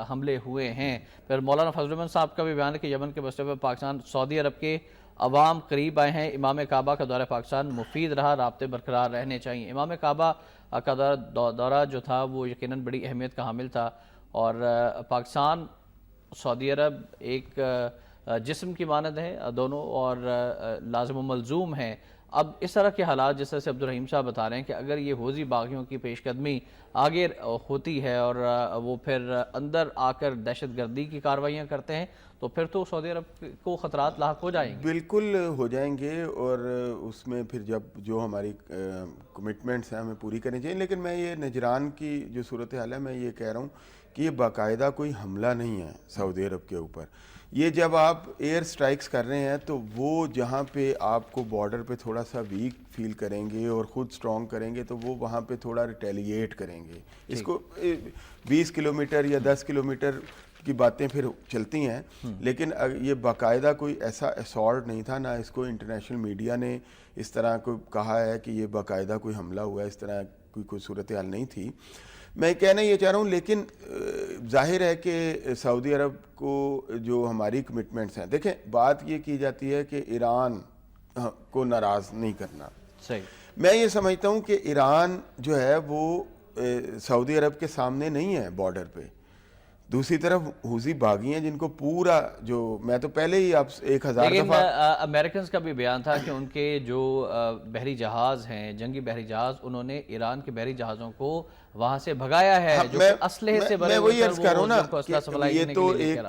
حملے ہوئے ہیں. پھر مولانا فضل الرحمن صاحب کا بھی بیان ہے کہ یمن کے مسئلے پر پاکستان سعودی عرب کے عوام قریب آئے ہیں. امام کعبہ کا دورہ پاکستان مفید رہا، رابطے برقرار رہنے چاہیے. امام کعبہ کا دورہ جو تھا وہ یقیناً بڑی اہمیت کا حامل تھا، اور پاکستان سعودی عرب ایک جسم کی مانند ہے دونوں، اور لازم و ملزوم ہیں. اب اس طرح کے حالات جس طرح سے عبدالرحیم صاحب بتا رہے ہیں کہ اگر یہ حوثی باغیوں کی پیش قدمی آگے ہوتی ہے اور وہ پھر اندر آ کر دہشت گردی کی کارروائیاں کرتے ہیں تو پھر تو سعودی عرب کو خطرات لاحق ہو جائیں گے. بالکل ہو جائیں گے، اور اس میں پھر جب جو ہماری کمٹمنٹس ہیں ہمیں پوری کرنی چاہیے. لیکن میں یہ نجران کی جو صورتحال ہے میں یہ کہہ رہا ہوں کہ یہ باقاعدہ کوئی حملہ نہیں ہے سعودی عرب کے اوپر. یہ جب آپ ایئر سٹرائکس کر رہے ہیں تو وہ جہاں پہ آپ کو بارڈر پہ تھوڑا سا ویک فیل کریں گے اور خود سٹرونگ کریں گے تو وہ وہاں پہ تھوڑا ریٹیلیٹ کریں گے. اس کو 20 کلومیٹر یا 10 کلومیٹر کی باتیں پھر چلتی ہیں، لیکن یہ باقاعدہ کوئی ایسا اسالٹ نہیں تھا، نہ اس کو انٹرنیشنل میڈیا نے اس طرح کو کہا ہے کہ یہ باقاعدہ کوئی حملہ ہوا ہے، اس طرح کوئی صورتحال نہیں تھی. میں کہنا یہ چاہ رہا ہوں، لیکن ظاہر ہے کہ سعودی عرب کو جو ہماری کمٹمنٹس ہیں، دیکھیں بات یہ کی جاتی ہے کہ ایران کو ناراض نہیں کرنا. صحیح. میں یہ سمجھتا ہوں کہ ایران جو ہے وہ سعودی عرب کے سامنے نہیں ہے بارڈر پہ. دوسری طرف حوثی باغی ہیں جن کو پورا جو میں تو پہلے ہی آپ 1000 دفعہ امریکنز کا بھی بیان تھا کہ ان کے جو بحری جہاز ہیں، جنگی بحری جہاز، انہوں نے ایران کے بحری جہازوں کو وہاں سے بھگایا ہے، جو اسلحے سے بھرے ہوئے. میں وہی عرض کر رہا ہوں نا کہ یہ تو ایک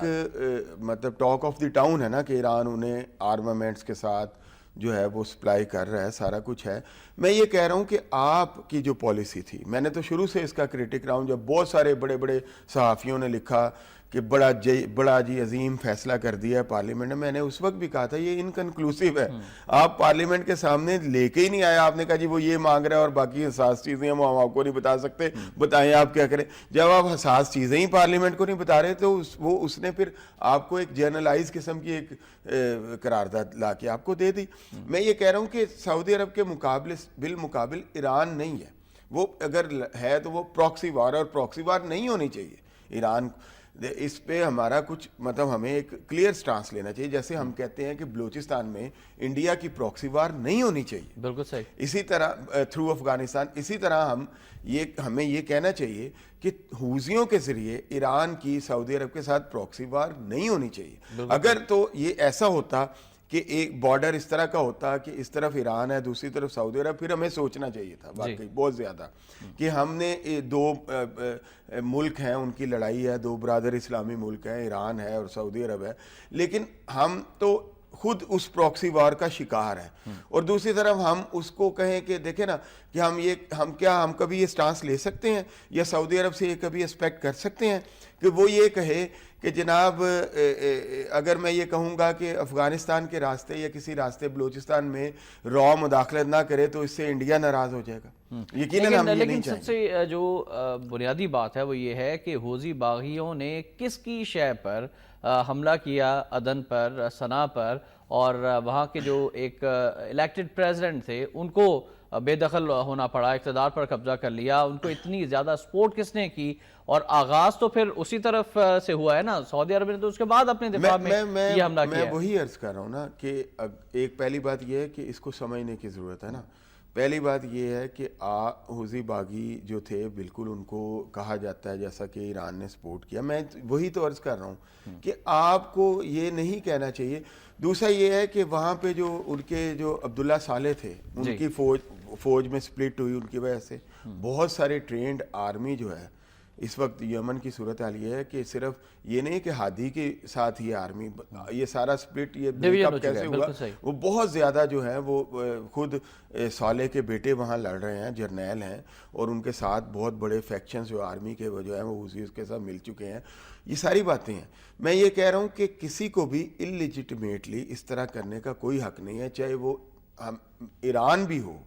مطلب ٹاک آف دی ٹاؤن ہے نا کہ ایران انہیں آرمامنٹس کے ساتھ جو ہے وہ سپلائی کر رہا ہے، سارا کچھ ہے. میں یہ کہہ رہا ہوں کہ آپ کی جو پالیسی تھی، میں نے تو شروع سے اس کا کریٹک رہا ہوں، جب بہت سارے بڑے بڑے صحافیوں نے لکھا کہ بڑا جی عظیم فیصلہ کر دیا ہے پارلیمنٹ نے، میں نے اس وقت بھی کہا تھا یہ انکنکلوسیو ہے. آپ پارلیمنٹ کے سامنے لے کے ہی نہیں آیا، آپ نے کہا جی وہ یہ مانگ رہا ہے اور باقی حساس چیزیں ہم آپ کو نہیں بتا سکتے، بتائیں آپ کیا کریں. جب آپ حساس چیزیں ہی پارلیمنٹ کو نہیں بتا رہے تو اس نے پھر آپ کو ایک جرنلائز قسم کی ایک قرارداد لا کے آپ کو دے دی. میں یہ کہہ رہا ہوں کہ سعودی عرب کے بالمقابل ایران نہیں ہے، وہ اگر ہے تو وہ پراکسی وار، اور پراکسی وار نہیں ہونی چاہیے ایران. اس پہ ہمارا کچھ مطلب ہمیں ایک کلیئر سٹانس لینا چاہیے، جیسے ہم کہتے ہیں کہ بلوچستان میں انڈیا کی پراکسی وار نہیں ہونی چاہیے. بالکل صحیح. اسی طرح تھرو افغانستان، اسی طرح ہمیں یہ کہنا چاہیے کہ حوثیوں کے ذریعے ایران کی سعودی عرب کے ساتھ پراکسی وار نہیں ہونی چاہیے. اگر تو یہ ایسا ہوتا کہ ایک بارڈر اس طرح کا ہوتا کہ اس طرف ایران ہے، دوسری طرف سعودی عرب، پھر ہمیں سوچنا چاہیے تھا واقعی بہت زیادہ کہ ہم نے دو ملک ہیں، ان کی لڑائی ہے، دو برادر اسلامی ملک ہیں، ایران ہے اور سعودی عرب ہے، لیکن ہم تو خود اس پراکسی وار کا شکار ہیں. اور دوسری طرف ہم اس کو کہیں کہ دیکھیں نا کہ ہم کبھی یہ سٹانس لے سکتے ہیں یا سعودی عرب سے یہ کبھی ایکسپیکٹ کر سکتے ہیں کہ وہ یہ کہے کہ جناب اگر میں یہ کہوں گا کہ افغانستان کے راستے یا کسی راستے بلوچستان میں را مداخلت نہ کرے تو اس سے انڈیا ناراض ہو جائے گا. یقیناً ہم یہ نہیں چاہیں. لیکن سب سے جو بنیادی بات ہے وہ یہ ہے کہ حوثی باغیوں نے کس کی شے پر حملہ کیا، عدن پر، سنا پر، اور وہاں کے جو ایک الیکٹڈ پریزیڈنٹ تھے ان کو بے دخل ہونا پڑا، اقتدار پر قبضہ کر لیا. ان کو اتنی زیادہ سپورٹ کس نے کی؟ اور آغاز تو پھر اسی طرف سے ہوا ہے نا، سعودی عرب نے تو اس کے بعد اپنے دفاع میں یہ حملہ کیا. میں وہی عرض کر رہا ہوں نا کہ ایک پہلی بات یہ ہے کہ اس کو سمجھنے کی ضرورت ہے نا. پہلی بات یہ ہے کہ حوثی باغی جو تھے بالکل ان کو کہا جاتا ہے جیسا کہ ایران نے سپورٹ کیا. میں وہی تو عرض کر رہا ہوں کہ آپ کو یہ نہیں کہنا چاہیے. دوسرا یہ ہے کہ وہاں پہ جو ان کے جو عبداللہ صالح تھے، ان کی فوج میں سپلٹ ہوئی، ان کی وجہ سے بہت سارے ٹرینڈ آرمی جو ہے اس وقت یمن کی صورتحال یہ ہے کہ صرف یہ نہیں کہ ہادی کے ساتھ یہ آرمی، یہ سارا سپلٹ، یہ بریک اپ کیسے ہوا، وہ بہت زیادہ جو ہے وہ خود صالح کے بیٹے وہاں لڑ رہے ہیں، جرنیل ہیں، اور ان کے ساتھ بہت بڑے فیکشنز جو آرمی کے جو ہیں وہ حوثیوں کے ساتھ مل چکے ہیں. یہ ساری باتیں ہیں. میں یہ کہہ رہا ہوں کہ کسی کو بھی انلیجٹمیٹلی اس طرح کرنے کا کوئی حق نہیں ہے، چاہے وہ ایران بھی ہو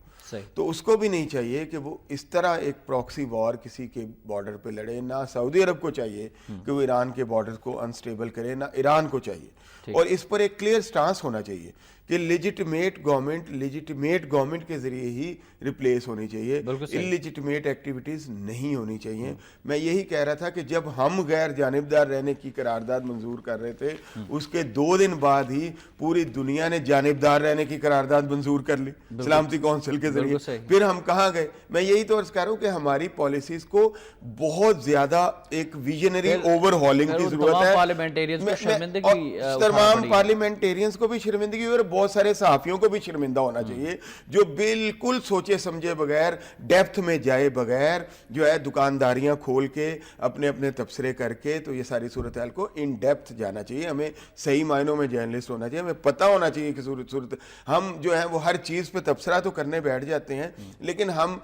تو اس کو بھی نہیں چاہیے کہ وہ اس طرح ایک پراکسی وار کسی کے بارڈر پہ لڑے. نہ سعودی عرب کو چاہیے کہ وہ ایران کے بارڈر کو انسٹیبل کرے، نہ ایران کو چاہیے. اور اس پر ایک کلیئر سٹانس ہونا چاہیے کہ لیجٹمیٹ گورنمنٹ کے ذریعے ہی ریپلیس ہونی چاہیے، انلیجٹمیٹ ایکٹیویٹیز نہیں ہونی چاہیے. میں یہی کہہ رہا تھا کہ جب ہم غیر جانبدار رہنے کی قرارداد منظور کر رہے تھے، اس کے 2 دن بعد ہی پوری دنیا نے جانبدار رہنے کی قرارداد منظور کر لی سلامتی کونسل کے ذریعے. پھر ہم کہاں گئے؟ میں یہی تو عرض کر رہا ہوں کہ ہماری پالیسیز کو بہت زیادہ ایک ویژنری اوور ہالنگ کی ضرورت ہے. تمام پارلیمنٹیرینز کو بھی شرمندگی اور بہت سارے صحافیوں کو بھی شرمندہ ہونا چاہیے جو بالکل سوچے سمجھے بغیر، ڈیپتھ میں جائے بغیر جو ہے دکانداریاں کھول کے اپنے تبصرے کر کے، تو یہ ساری صورتحال کو ان ڈیپتھ جانا چاہیے. ہمیں صحیح معنوں میں جرنلسٹ ہونا چاہیے، ہمیں پتہ ہونا چاہیے کہ صورت ہم جو ہے وہ ہر چیز پہ تبصرہ تو کرنے بیٹھ جاتے ہیں، لیکن ہم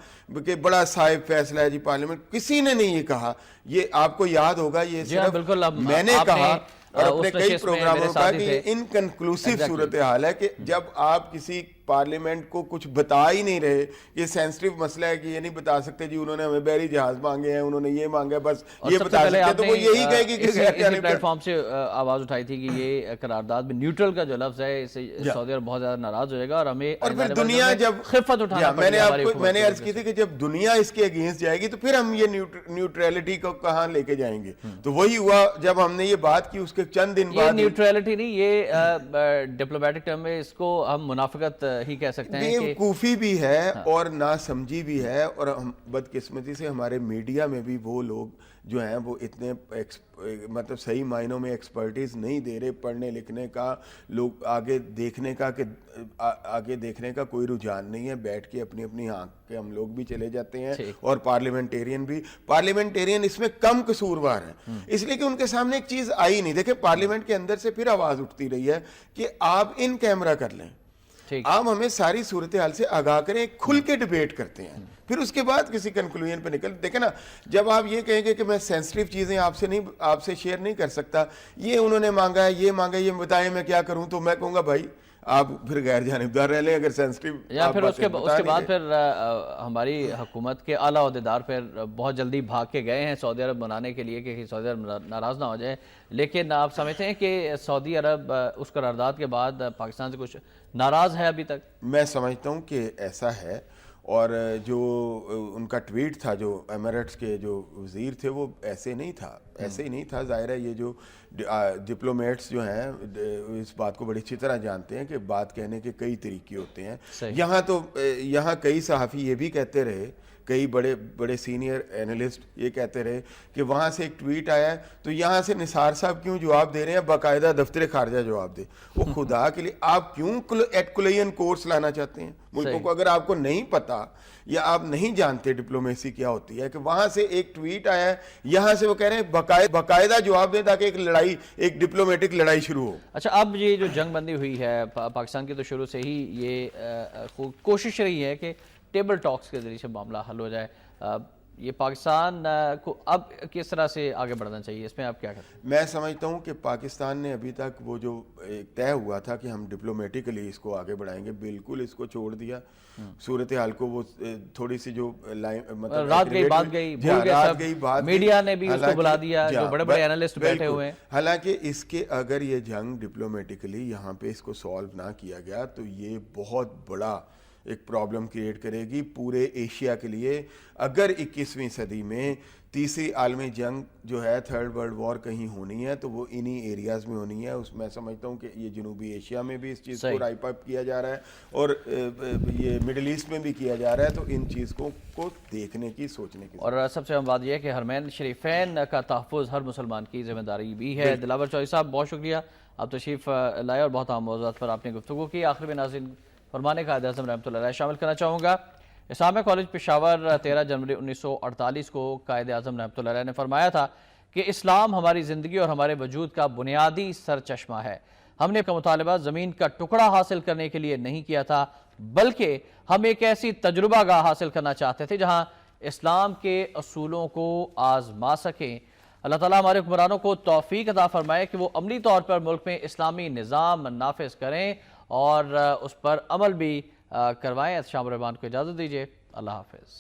کہ بڑا صاحب فیصلہ ہے جی پارلیمنٹ، کسی نے نہیں یہ کہا. یہ آپ کو یاد ہوگا، یہ صرف میں نے کہا اور اپنے کئی پروگراموں کا کہ انکنکلوسیو صورتحال ہے کہ جب آپ کسی پارلیمنٹ کو کچھ بتا ہی نہیں رہے. یہ سینسٹیو مسئلہ ہے کہ یہ نہیں بتا سکتے جی انہوں نے ہمیں بحری جہاز مانگے ہیں, انہوں نے یہ مانگا ہے, بس یہ بتا سکتے, تو وہ یہی کہے گی کہ اسی پلیٹ فارم سے آواز اٹھائی تھی کہ یہ قرارداد میں نیوٹرل کا جو لفظ ہے اس سے سعودی عرب بہت زیادہ ناراض ہو جائے گا, اور ہمیں اور پھر دنیا جب خفت اٹھانا میں نے عرض کی تھی کہ جب دنیا اس کے اگینسٹ جائے گی تو پھر ہم یہ نیوٹرلٹی کو کہاں لے کے جائیں گے. تو وہی ہوا جب ہم نے یہ بات کی, اس کے چند دن بعد نیوٹرلٹی نہیں, یہ ڈپلومیٹک ٹرم میں اس کو ہم منافقت ہی کہہ سکتے ہیں. یہ کوفی بھی ہے اور ناسمجھی بھی ہے, اور بدقسمتی سے ہمارے میڈیا میں بھی وہ لوگ جو ہیں وہ اتنے مطلب صحیح معنوں میں ایکسپرٹیز نہیں دے رہے پڑھنے لکھنے کا, لوگ آگے دیکھنے کا کوئی رجحان نہیں ہے. بیٹھ کے اپنی اپنی آنکھ کے ہم لوگ بھی چلے جاتے ہیں, اور پارلیمنٹیرین اس میں کم قصوروار ہیں, اس لیے کہ ان کے سامنے ایک چیز آئی نہیں. دیکھیں پارلیمنٹ کے اندر سے پھر آواز اٹھتی رہی ہے کہ آپ ان کیمرہ کر لیں, آپ ہمیں ساری صورتحال سے آگاہ کریں, کھل کے ڈیبیٹ کرتے ہیں, پھر اس کے بعد کسی کنکلوژن پہ نکل. دیکھیں نا, جب آپ یہ کہیں گے کہ میں سینسٹیو چیزیں آپ سے شیئر نہیں کر سکتا, یہ انہوں نے مانگا ہے, یہ مانگا, یہ بتائیں میں کیا کروں, تو میں کہوں گا بھائی آپ پھر غیر جانبدار رہ لیں اگر سینسٹیو. یا پھر اس کے بعد پھر ہماری حکومت کے اعلیٰ عہدیدار پھر بہت جلدی بھاگ کے گئے ہیں سعودی عرب منانے کے لیے کہ سعودی عرب ناراض نہ ہو جائے, لیکن آپ سمجھتے ہیں کہ سعودی عرب اس قرارداد کے بعد پاکستان سے کچھ ناراض ہے ابھی تک؟ میں سمجھتا ہوں کہ ایسا ہے, اور جو ان کا ٹویٹ تھا جو ایمریٹس کے جو وزیر تھے وہ ایسے نہیں تھا. ظاہر ہے یہ جو ڈپلومیٹس جو ہیں اس بات کو بڑی اچھی طرح جانتے ہیں کہ بات کہنے کے کئی طریقے ہوتے ہیں. یہاں کئی صحافی یہ بھی کہتے رہے, کئی بڑے سینئر اینالسٹ یہ کہتے رہے کہ وہاں سے ایک ٹویٹ آیا ہے تو یہاں سے نثار صاحب کیوں جواب دے رہے ہیں, باقاعدہ دفتر خارجہ جواب دے. وہ خدا کے لیے آپ کیوں ایٹکولین کورس لانا چاہتے ہیں ملکوں کو, اگر آپ کو نہیں پتا یا آپ نہیں جانتے ڈپلومیسی کیا ہوتی ہے, کہ وہاں سے ایک ٹویٹ آیا ہے, یہاں سے وہ کہہ رہے ہیں باقاعدہ جواب دیں تاکہ ایک ڈپلومیٹک لڑائی شروع ہو. اچھا, اب یہ جو جنگ بندی ہوئی ہے پاکستان کی, تو شروع سے ہی یہ کوشش رہی ہے کہ ٹیبل ٹاکس کے ذریعے سے معاملہ حل ہو جائے. یہ پاکستان کو اب کس طرح سے آگے بڑھنا چاہیے, اس میں آپ کیا کہتے ہیں؟ میں سمجھتا ہوں کہ پاکستان نے ابھی تک وہ جو طے ہوا تھا کہ ہم ڈپلومیٹکلی اس کو آگے بڑھائیں گے, بالکل اس کو چھوڑ دیا. صورتحال کو وہ تھوڑی سی جو مطلب رات گئی بات, میڈیا نے بھی اس کو بلا دیا, جو بڑے بڑے اینالسٹ بیٹھے ہوئے ہیں. حالانکہ اس کے اگر یہ جنگ ڈپلومیٹکلی یہاں پہ اس کو سالو نہ کیا گیا تو یہ بہت بڑا ایک پرابلم کریٹ کرے گی پورے ایشیا کے لیے. اگر 21ویں صدی میں تیسری عالمی جنگ جو ہے, تھرڈ ورلڈ وار کہیں ہونی ہے تو وہ انہی ایریاز میں ہونی ہے. میں سمجھتا ہوں کہ یہ جنوبی ایشیا میں بھی اس چیز کو رائپ اپ کیا جا رہا ہے, اور یہ مڈل ایسٹ میں بھی کیا جا رہا ہے, تو ان چیز کو دیکھنے کی, سوچنے کی. اور سب سے اہم بات یہ ہے کہ حرمین شریفین کا تحفظ ہر مسلمان کی ذمہ داری بھی ہے. دلاور چوہدری صاحب بہت شکریہ, آپ تشریف لائے اور بہت اہم موضوعات پر آپ نے گفتگو کی. آخر میں ناظرین فرمانے قائد اعظم رحمۃ اللہ علیہ شامل کرنا چاہوں گا. اسلامیہ کالج پشاور 13 جنوری 1948 کو قائد اعظم رحمۃ اللہ علیہ نے فرمایا تھا کہ اسلام ہماری زندگی اور ہمارے وجود کا بنیادی سرچشمہ ہے. ہم نے کا مطالبہ زمین کا ٹکڑا حاصل کرنے کے لیے نہیں کیا تھا, بلکہ ہم ایک ایسی تجربہ گاہ حاصل کرنا چاہتے تھے جہاں اسلام کے اصولوں کو آزما سکیں. اللہ تعالیٰ ہمارے حکمرانوں کو توفیق عطا فرمائے کہ وہ عملی طور پر ملک میں اسلامی نظام نافذ کریں اور اس پر عمل بھی کروائیں. شام الرحمان کو اجازت دیجیے, اللہ حافظ.